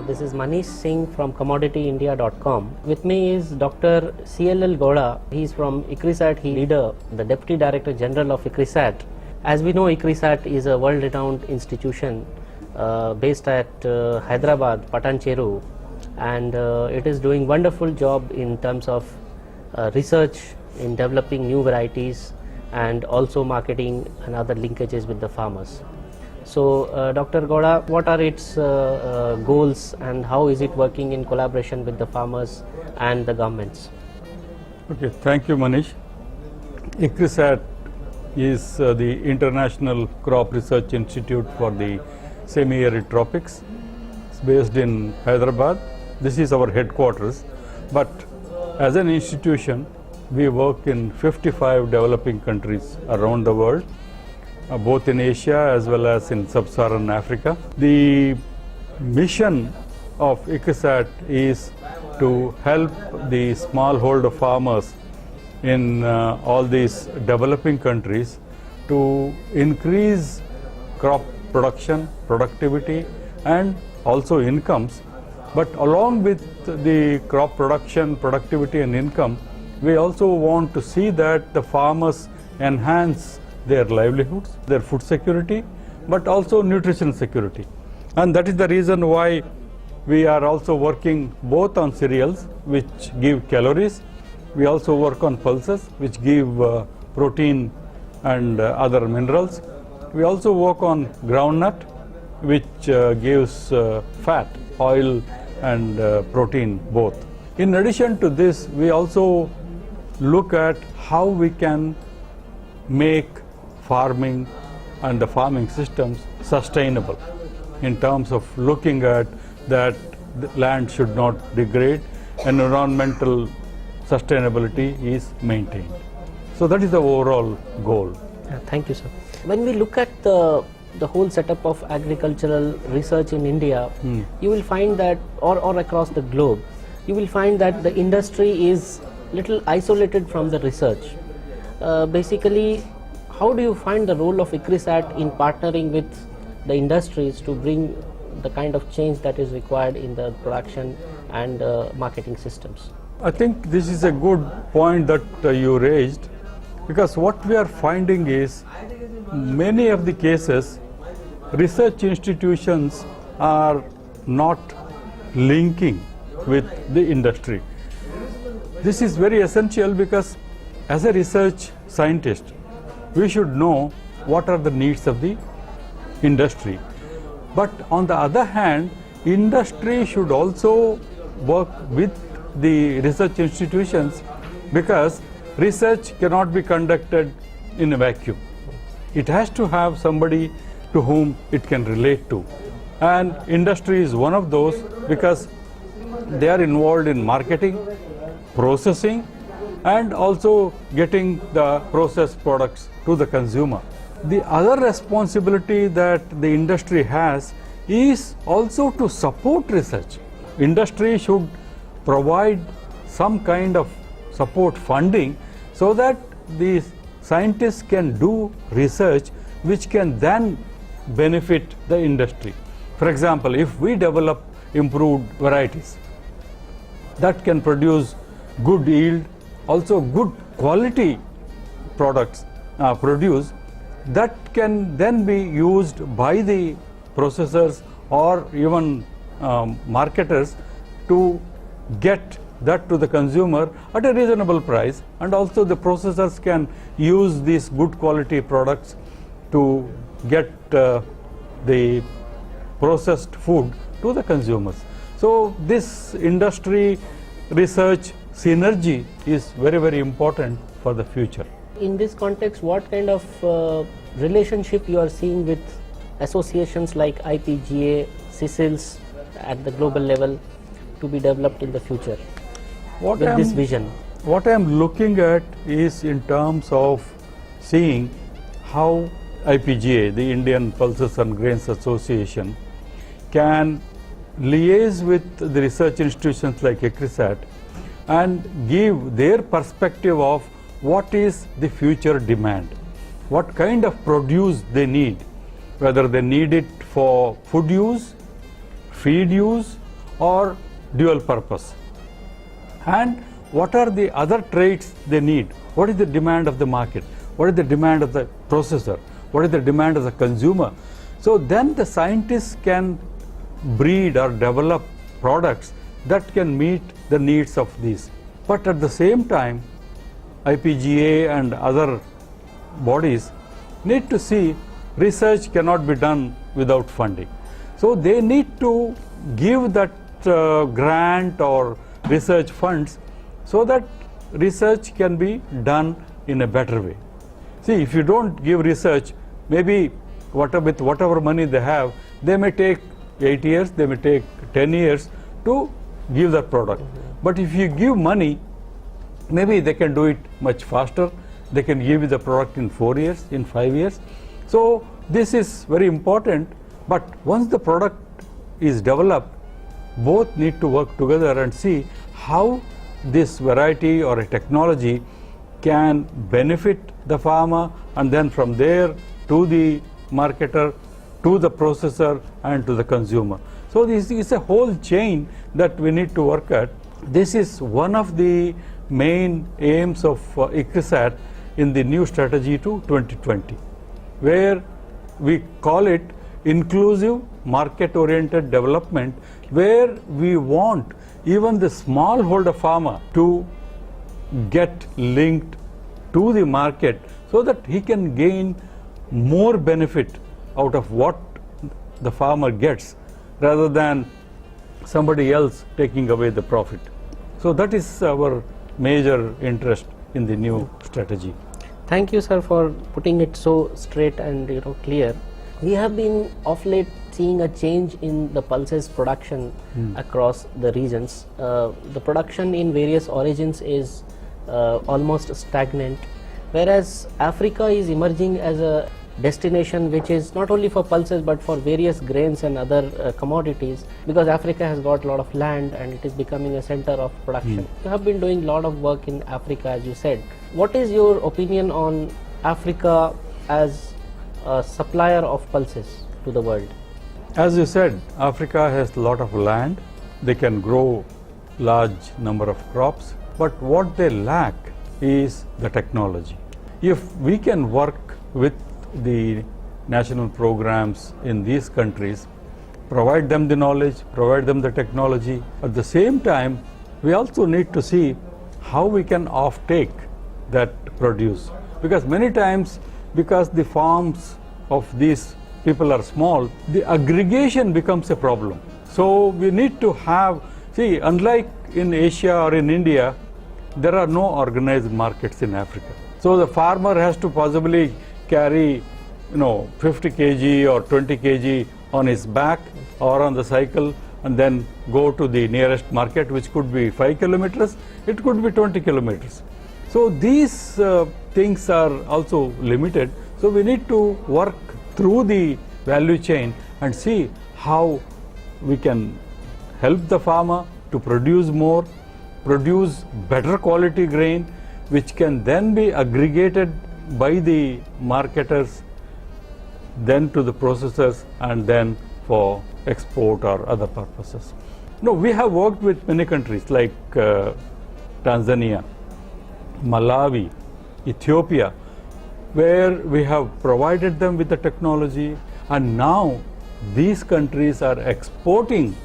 This is Manish Singh from commodityindia.com. With me is Dr. CLL Gowda. He is from ICRISAT. He leader, the Deputy Director General of ICRISAT. As we know, ICRISAT is a world-renowned institution based at Hyderabad, Patancheru, and it is doing wonderful job in terms of research in developing new varieties and also marketing and other linkages with the farmers. So, Dr. Gowda, what are its goals and how is it working in collaboration with the farmers and the governments? Okay, thank you, Manish. ICRISAT is the International Crop Research Institute for the Semi-Arid Tropics. It's based in Hyderabad. This is our headquarters. But as an institution, we work in 55 developing countries around the world. Both in Asia as well as in sub-Saharan Africa. The mission of ICRISAT is to help the smallholder farmers in all these developing countries to increase crop production, productivity and also incomes. But along with the crop production, productivity and income, we also want to see that the farmers enhance their livelihoods, their food security, but also nutrition security. And that is the reason why we are also working both on cereals, which give calories. We also work on pulses, which give protein and other minerals. We also work on groundnut, which gives fat, oil and protein both. In addition to this, we also look at how we can make farming and the farming systems sustainable in terms of looking at that the land should not degrade, environmental sustainability is maintained. So that is the overall goal. Thank you, sir. When we look at the whole setup of agricultural research in India, you will find that, or across the globe, you will find that the industry is little isolated from the research. Basically, how do you find the role of ICRISAT in partnering with the industries to bring the kind of change that is required in the production and marketing systems? I think this is a good point that you raised, because what we are finding is many of the cases research institutions are not linking with the industry. This is very essential because as a research scientist, we should know what are the needs of the industry. But on the other hand, industry should also work with the research institutions, because research cannot be conducted in a vacuum. It has to have somebody to whom it can relate to. And industry is one of those, because they are involved in marketing, processing, and also getting the processed products to the consumer. The other responsibility that the industry has is also to support research. Industry should provide some kind of support funding so that the scientists can do research which can then benefit the industry. For example, if we develop improved varieties that can produce good yield, also good quality products produced, that can then be used by the processors or even marketers to get that to the consumer at a reasonable price, and also the processors can use these good quality products to get the processed food to the consumers. So this industry research synergy is very, very important for the future. In this context, what kind of relationship you are seeing with associations like IPGA, CISILs at the global level to be developed in the future with this vision? What I am looking at is in terms of seeing how IPGA, the Indian Pulses and Grains Association, can liaise with the research institutions like ICRISAT and give their perspective of what is the future demand, what kind of produce they need, whether they need it for food use, feed use, or dual purpose, and what are the other traits they need, what is the demand of the market, what is the demand of the processor, what is the demand of the consumer. So then the scientists can breed or develop products that can meet the needs of these. But at the same time, IPGA and other bodies need to see research cannot be done without funding. So they need to give that grant or research funds so that research can be done in a better way. See, if you don't give research, maybe with whatever money they have, they may take 8 years, they may take 10 years to give that product. But if you give money, maybe they can do it much faster. They can give you the product in 4 years, in 5 years. So this is very important. But once the product is developed, both need to work together and see how this variety or a technology can benefit the farmer, and then from there to the marketer, to the processor, and to the consumer. So this is a whole chain that we need to work at. This is one of the main aims of ICRISAT in the new strategy to 2020, where we call it inclusive market-oriented development, where we want even the smallholder farmer to get linked to the market so that he can gain more benefit out of what the farmer gets rather than somebody else taking away the profit. So that is our major interest in the new strategy. Thank you, sir, for putting it so straight and clear. We have been of late seeing a change in the pulses production across the regions. The production in various origins is almost stagnant, whereas Africa is emerging as a destination which is not only for pulses but for various grains and other commodities, because Africa has got a lot of land and it is becoming a center of production. You have been doing a lot of work in Africa, as you said. What is your opinion on Africa as a supplier of pulses to the world? As you said, Africa has a lot of land. They can grow large number of crops, but what they lack is the technology. If we can work with the national programs in these countries, provide them the knowledge, provide them the technology, at the same time we also need to see how we can offtake that produce, because many times, because the farms of these people are small, the aggregation becomes a problem. So we need to have, see, unlike in Asia or in India, there are no organized markets in Africa. So the farmer has to possibly carry 50 kg or 20 kg on his back or on the cycle, and then go to the nearest market, which could be 5 kilometers, it could be 20 kilometers. So these things are also limited. So we need to work through the value chain and see how we can help the farmer to produce more, produce better quality grain, which can then be aggregated by the marketers, then to the processors, and then for export or other purposes. We have worked with many countries like Tanzania, Malawi, Ethiopia, where we have provided them with the technology, and now these countries are exporting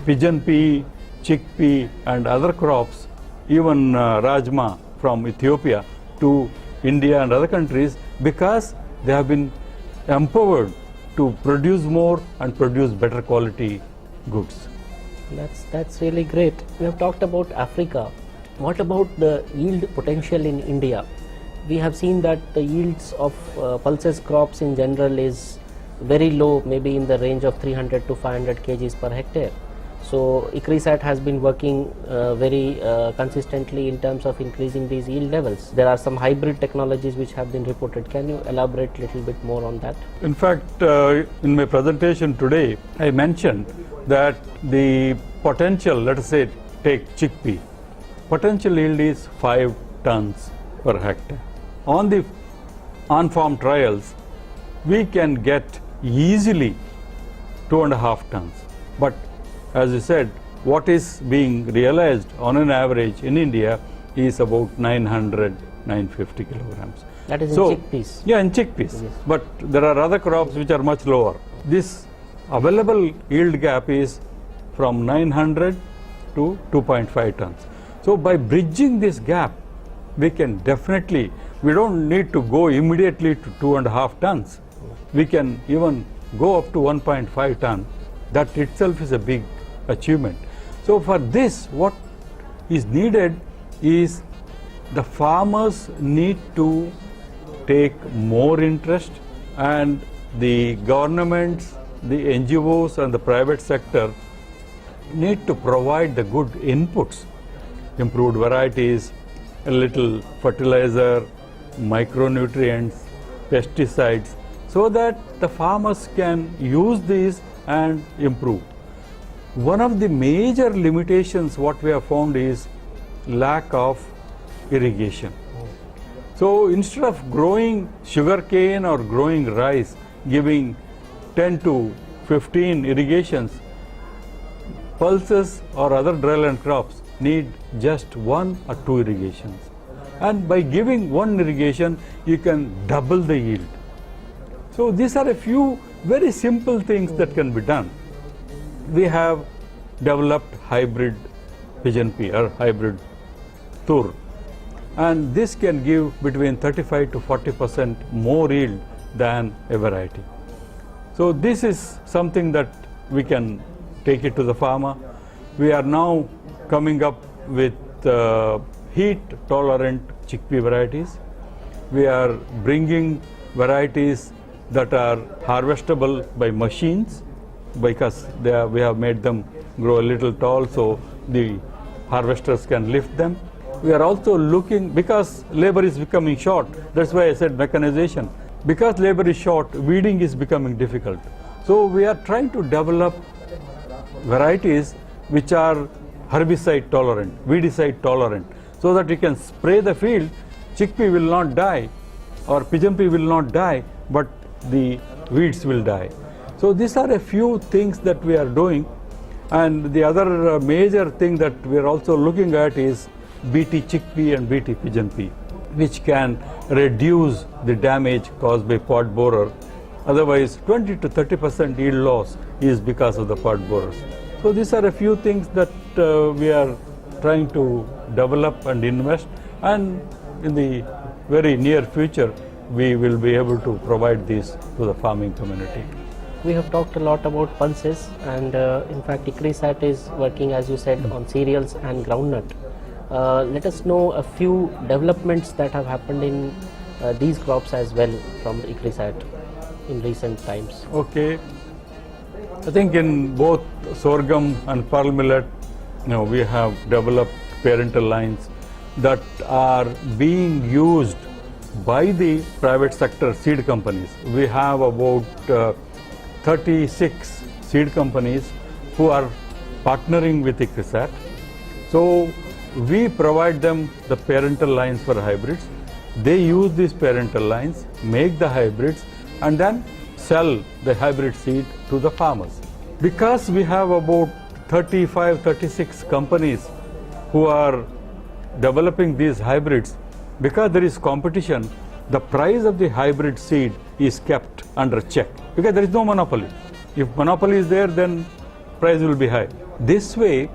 pigeon pea, chickpea and other crops, even rajma from Ethiopia to India and other countries, because they have been empowered to produce more and produce better quality goods. That's really great. We have talked about Africa. What about the yield potential in India? We have seen that the yields of pulses crops in general is very low, maybe in the range of 300 to 500 kgs per hectare. So ICRISAT has been working very consistently in terms of increasing these yield levels. There are some hybrid technologies which have been reported. Can you elaborate a little bit more on that? In fact, in my presentation today, I mentioned that the potential, let us say, take chickpea, potential yield is 5 tons per hectare. On the on-farm trials, we can get easily 2.5 tons. But as you said, what is being realized on an average in India is about 900, 950 kilograms. That is in chickpeas. Yeah, in chickpeas. Yes. But there are other crops which are much lower. This available yield gap is from 900 to 2.5 tons. So by bridging this gap, we can definitely, we don't need to go immediately to 2.5 tons. We can even go up to 1.5 ton. That itself is a big achievement. So for this, what is needed is the farmers need to take more interest, and the governments, the NGOs and the private sector need to provide the good inputs, improved varieties, a little fertilizer, micronutrients, pesticides, so that the farmers can use these and improve. One of the major limitations what we have found is lack of irrigation. So instead of growing sugarcane or growing rice, giving 10 to 15 irrigations, pulses or other dryland crops need just 1 or 2 irrigations. And by giving 1 irrigation, you can double the yield. So these are a few very simple things that can be done. We have developed hybrid pigeon pea or hybrid tur, and this can give between 35 to 40% more yield than a variety. So this is something that we can take it to the farmer. We are now coming up with heat tolerant chickpea varieties. We are bringing varieties that are harvestable by machines, because we have made them grow a little tall so the harvesters can lift them. We are also looking, because labor is becoming short, that's why I said mechanization. Because labor is short, weeding is becoming difficult. So we are trying to develop varieties which are herbicide tolerant, weedicide tolerant, so that you can spray the field, chickpea will not die or pigeon pea will not die, but the weeds will die. So these are a few things that we are doing. And the other major thing that we are also looking at is BT chickpea and BT pigeon pea, which can reduce the damage caused by pod borer. Otherwise, 20 to 30% yield loss is because of the pod borers. So these are a few things that we are trying to develop and invest, and in the very near future, we will be able to provide these to the farming community. We have talked a lot about pulses, and in fact ICRISAT is working, as you said, on cereals and groundnut. Let us know a few developments that have happened in these crops as well from ICRISAT in recent times. Okay, I think in both sorghum and pearl millet, we have developed parental lines that are being used by the private sector seed companies. We have about 36 seed companies who are partnering with ICRISAT. So we provide them the parental lines for hybrids. They use these parental lines, make the hybrids, and then sell the hybrid seed to the farmers. Because we have about 35, 36 companies who are developing these hybrids, because there is competition, the price of the hybrid seed is kept under check, because there is no monopoly. If monopoly is there, then price will be high. This way,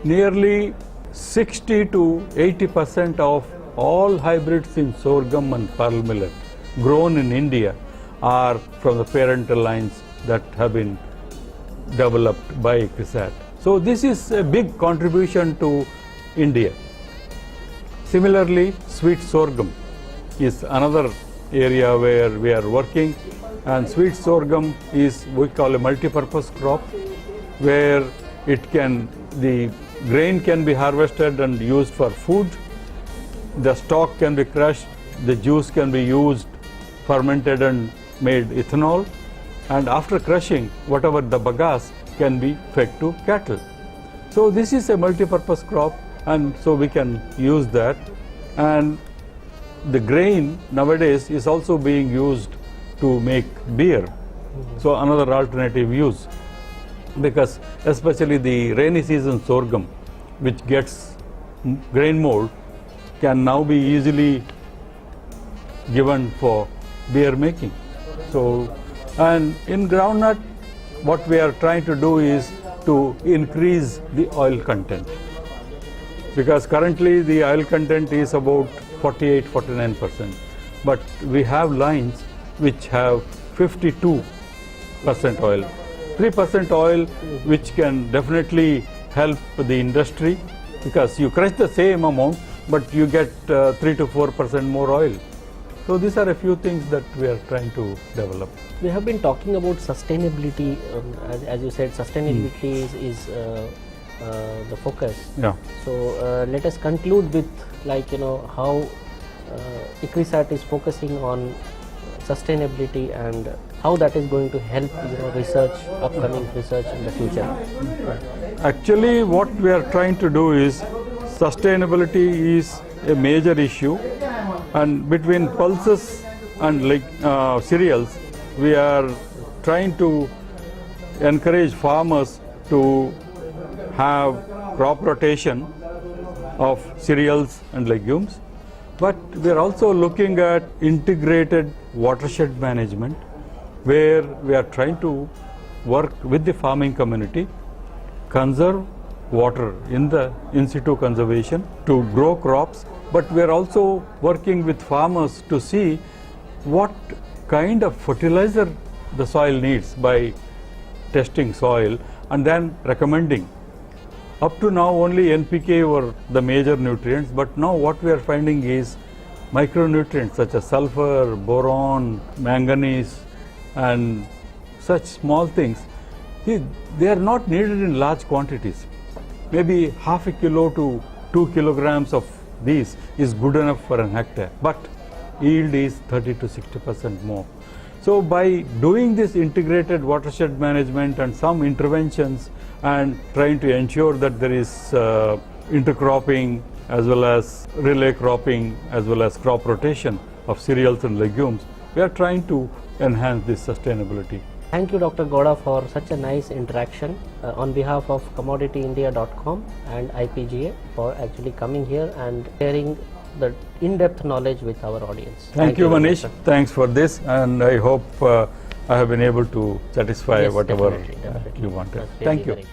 nearly 60 to 80% of all hybrids in sorghum and pearl millet grown in India are from the parental lines that have been developed by ICRISAT. So this is a big contribution to India. Similarly, sweet sorghum is another area where we are working, and sweet sorghum is, we call a multi-purpose crop, where the grain can be harvested and used for food, the stalk can be crushed, the juice can be used, fermented and made ethanol, and after crushing, whatever the bagasse can be fed to cattle. So this is a multi-purpose crop, and so we can use that. And the grain nowadays is also being used to make beer, so another alternative use. because especially the rainy season sorghum, which gets grain mold, can now be easily given for beer making. So, and in groundnut, what we are trying to do is to increase the oil content, because currently the oil content is about 48-49%, but we have lines which have 52% oil, 3% oil, which can definitely help the industry, because you crush the same amount but you get 3 to 4% more oil. So these are a few things that we are trying to develop. We have been talking about sustainability, as you said, sustainability is the focus. Yeah. So let us conclude with, like, how ICRISAT is focusing on sustainability and how that is going to help research, upcoming research in the future. Actually, what we are trying to do is, sustainability is a major issue, and between pulses and cereals, we are trying to encourage farmers to have crop rotation of cereals and legumes, but we are also looking at integrated watershed management, where we are trying to work with the farming community, conserve water in the in situ conservation to grow crops, but we are also working with farmers to see what kind of fertilizer the soil needs by testing soil and then recommending. Up to now only NPK were the major nutrients, but now what we are finding is micronutrients such as sulfur, boron, manganese and such small things. They are not needed in large quantities. Maybe half a kilo to 2 kilograms of these is good enough for an hectare, but yield is 30 to 60% more. So by doing this integrated watershed management and some interventions and trying to ensure that there is intercropping as well as relay cropping as well as crop rotation of cereals and legumes, we are trying to enhance this sustainability. Thank you, Dr. Gowda, for such a nice interaction on behalf of commodityindia.com and IPGA for actually coming here and sharing the in-depth knowledge with our audience. Thank you, Manish. Thanks for this, and I hope I have been able to satisfy whatever definitely. you wanted. That's really Thank you. very good.